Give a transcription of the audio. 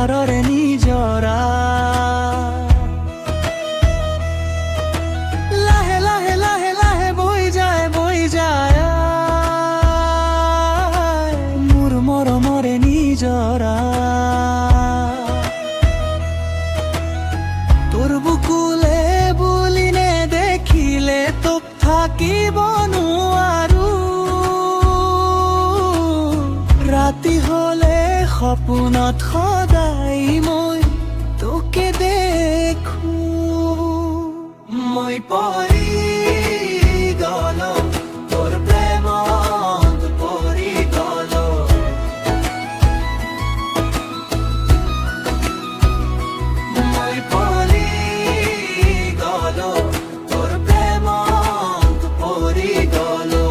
আন্ধাৰৰে নিজৰা লাহে লাহে লাহে লাহে বৈ যায় মোৰ মৰমৰে নিজৰা তোৰ বুকুলে বুলি নেদেখিলে তোক থাকিব নোৱাৰো ৰাতি হলে সপোনত সদায় মই তোকে দেখো মই পৰি গলো তোৰ প্ৰেমত পৰি গলো মই পৰি গলো তোৰ প্ৰেমত পৰি গলো